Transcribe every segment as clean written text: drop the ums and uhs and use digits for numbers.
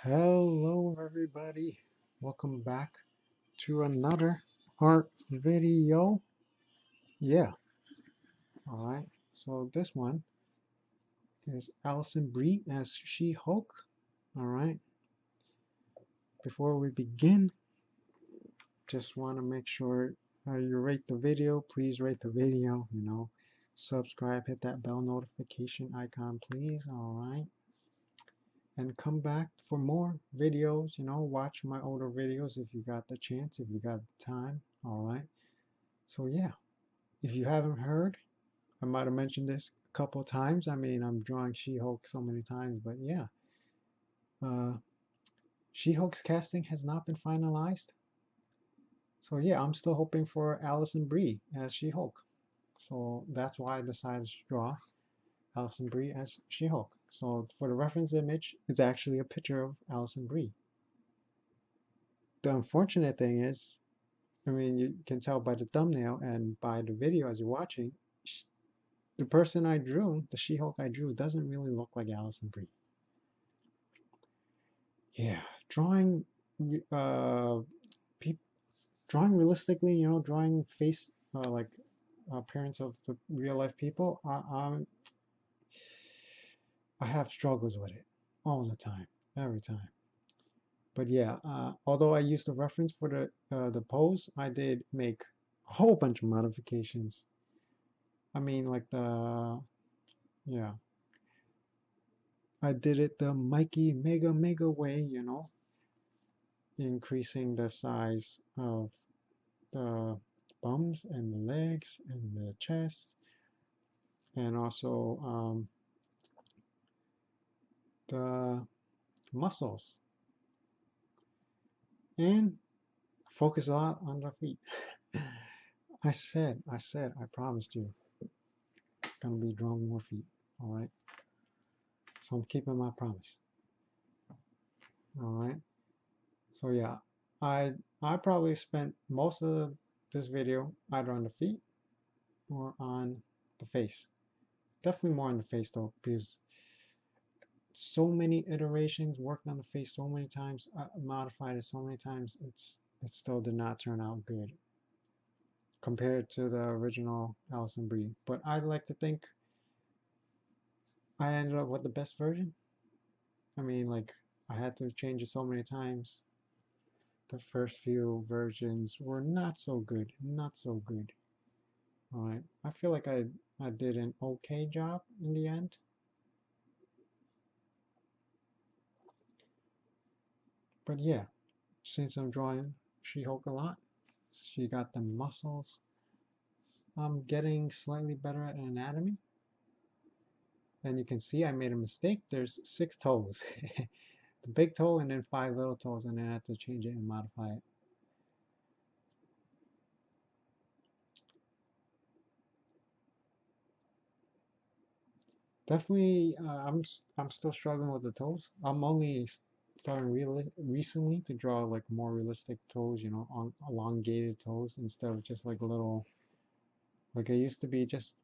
Hello everybody, welcome back to another art video. Yeah, alright, so this one is Alison Brie as She-Hulk. Alright, before we begin, just want to make sure you rate the video. Please rate the video, subscribe, hit that bell notification icon please. Alright, and come back for more videos. Watch my older videos if you got the chance, if you got time. Alright, so yeah, if you haven't heard, I might have mentioned this a couple of times. I mean, I'm drawing She-Hulk so many times, but yeah, uh, She-Hulk's casting has not been finalized. So yeah, I'm still hoping for Alison Brie as She-Hulk. So that's why I decided to draw Alison Brie as She-Hulk. So for the reference image, it's actually a picture of Alison Brie. The unfortunate thing is, I mean, you can tell by the thumbnail and by the video as you're watching, the person I drew, the She-Hulk I drew, doesn't really look like Alison Brie. Yeah, drawing, uh, pe drawing realistically, drawing face, like appearance of the real life people. I have struggles with it all the time, every time. But yeah, although I used the reference for the pose, I did make a whole bunch of modifications. I mean, like yeah, I did it the Mikey Mega way, increasing the size of the bums and the legs and the chest, and also the muscles, and focus a lot on the feet. I promised you, gonna be drawing more feet. All right, so I'm keeping my promise. All right, so yeah, I I probably spent most of this video either on the feet or on the face. Definitely more on the face though, because so many iterations, worked on the face so many times, modified it so many times, it still did not turn out good compared to the original Alison Brie. But I like to think I ended up with the best version. I mean, like, I had to change it so many times. The first few versions were not so good, not so good. All right, I feel like I did an okay job in the end. But yeah, since I'm drawing She-Hulk a lot, she got the muscles. I'm getting slightly better at anatomy. And you can see I made a mistake. There's 6 toes. The big toe and then 5 little toes, and then I have to change it and modify it. Definitely, I'm still struggling with the toes. I'm only starting recently to draw like more realistic toes, on elongated toes instead of just like little. Like it used to be just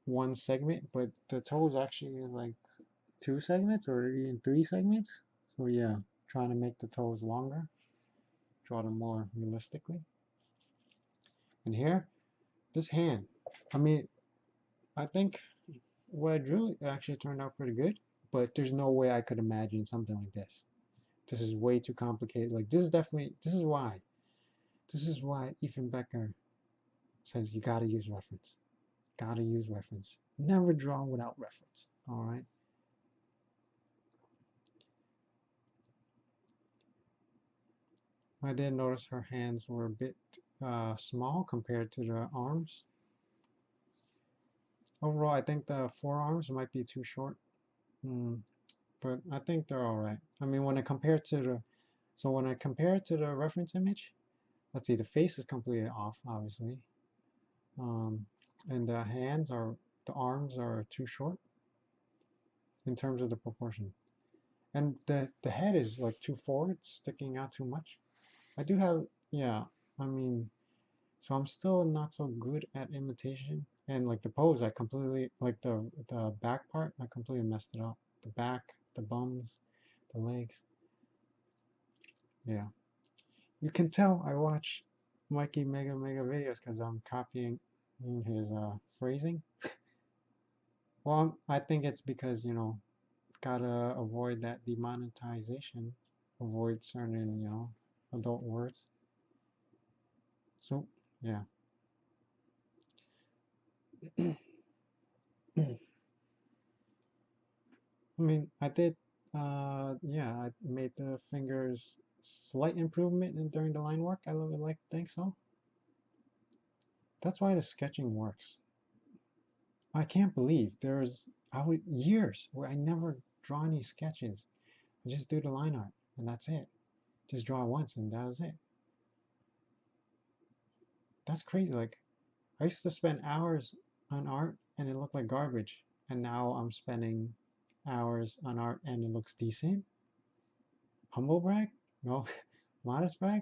one segment, but the toes actually is like 2 segments or even 3 segments. So yeah, trying to make the toes longer, draw them more realistically. And here, this hand. I mean, I think what I drew actually turned out pretty good, but there's no way I could imagine something like this. This is way too complicated. Like this is why Ethan Becker says you gotta use reference. Gotta use reference. Never draw without reference. All right. I did notice her hands were a bit small compared to the arms. Overall, I think the forearms might be too short. Mm, but I think they're all right. I mean, when I compare it to the reference image, let's see, the face is completely off, obviously. Um, and the arms are too short in terms of the proportion. And the head is like too forward, sticking out too much. I do have, yeah, I mean, so I'm still not so good at imitation. And like the pose, I completely, like the back part, I completely messed it up. The back, the bums, the legs. Yeah. You can tell I watch Mikey Mega videos because I'm copying his phrasing. Well, I think it's because, gotta avoid that demonetization, avoid certain, adult words. So, yeah. I mean, I did, yeah, I made the fingers slight improvement during the line work. I would like to think so. That's why the sketching works. I can't believe years where I never draw any sketches. I just do the line art and that's it. Just draw once and that was it. That's crazy. Like I used to spend hours on art and it looked like garbage. And now I'm spending hours on art and it looks decent. Humble brag? No, modest brag.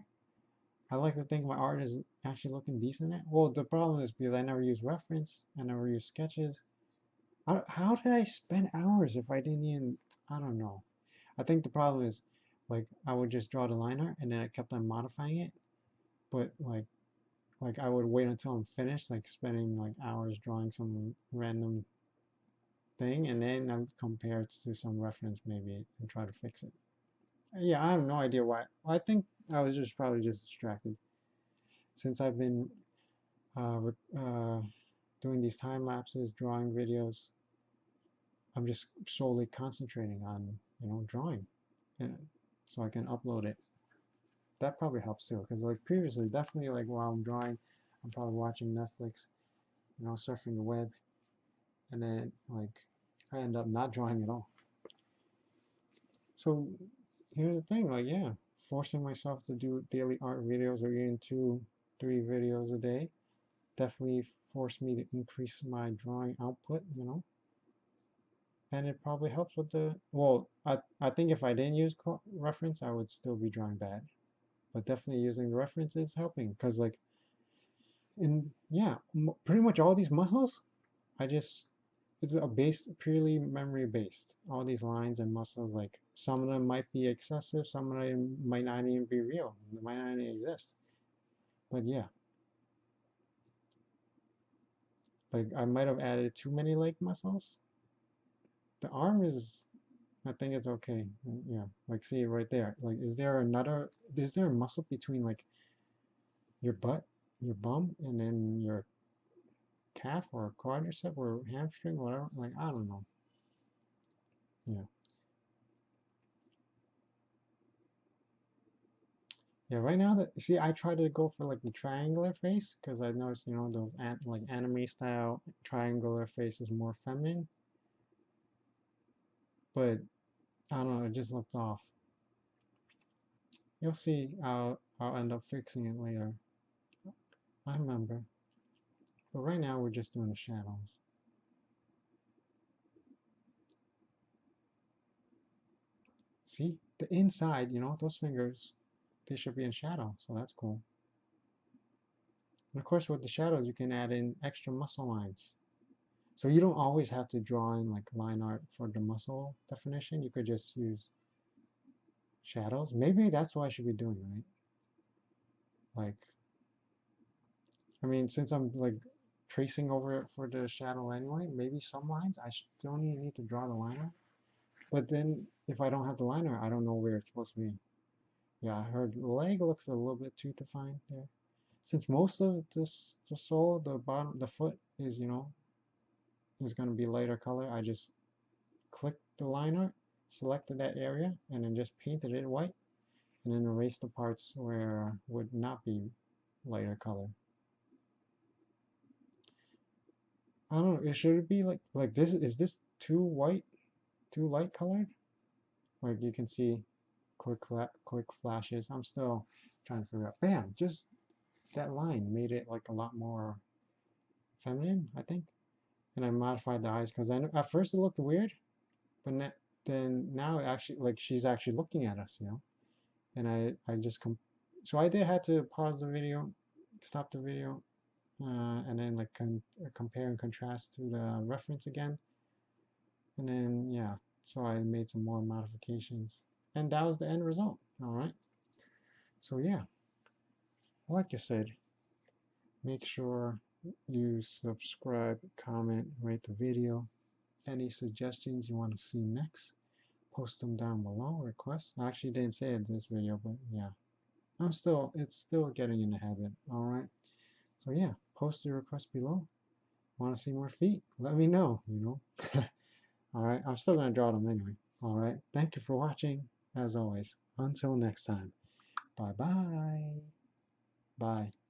I like to think my art is actually looking decent at. Well, the problem is because I never use reference, I never use sketches. How did I spend hours if I didn't even? I don't know. I think the problem is like I would just draw the line art and then I kept on modifying it. But like I would wait until I'm finished, like spending like hours drawing some random thing, and then I'll compare it to some reference maybe and try to fix it. Yeah, I have no idea why. I think I was just probably just distracted since I've been doing these time lapses, drawing videos. I'm just solely concentrating on drawing, and so I can upload it. That probably helps too, because like previously, definitely like while I'm drawing, I'm probably watching Netflix, surfing the web, and then like I end up not drawing at all. So here's the thing, like yeah, forcing myself to do daily art videos or even 2, 3 videos a day definitely forced me to increase my drawing output. And it probably helps with well, I think if I didn't use reference, I would still be drawing bad. But definitely using the reference is helping because like in yeah, pretty much all these muscles, I just it's a base purely memory based. All these lines and muscles, like some of them might be excessive, some of them might not even be real, they might not even exist. But yeah, like I might have added too many leg muscles. The arm is I think it's okay. Yeah, like see right there. Like, is there a muscle between like your butt, your bum, and then your calf or quadricep or hamstring, whatever? Like, I don't know. Yeah. Yeah, right now see, I try to go for like the triangular face because I noticed, those like anime style triangular face is more feminine, but I don't know, it just looked off. You'll see, I'll end up fixing it later. I remember. But right now we're just doing the shadows. See, the inside, those fingers, they should be in shadow, so that's cool. And of course, with the shadows, you can add in extra muscle lines. So you don't always have to draw in like line art for the muscle definition. You could just use shadows. Maybe that's what I should be doing, right? Like, I mean, since I'm like tracing over it for the shadow anyway, maybe some lines I don't even need to draw the liner. But then if I don't have the liner, I don't know where it's supposed to be. Yeah, her leg looks a little bit too defined there. Since most of this, the sole, the bottom, the foot is going to be lighter color, I just clicked the liner, selected that area, and then just painted it white, and then erased the parts where would not be lighter color. I don't know. It should it be like this? Is this too white, too light colored? Like you can see, quick flashes. I'm still trying to figure out. Bam! Just that line made it like a lot more feminine, I think. And I modified the eyes because I know at first it looked weird, but then now it actually like she's actually looking at us. And I just so I did have to pause the video, stop the video, and then like compare and contrast to the reference again, and then yeah, so I made some more modifications, and that was the end result. All right, So yeah, like I said, make sure you subscribe, comment, rate the video. Any suggestions you want to see next, post them down below. Requests. I actually didn't say it in this video, but yeah, it's still getting in the habit. All right. So yeah, post your requests below. Want to see more feet? Let me know. All right. I'm still gonna draw them anyway. All right. Thank you for watching. As always. Until next time. Bye bye. Bye.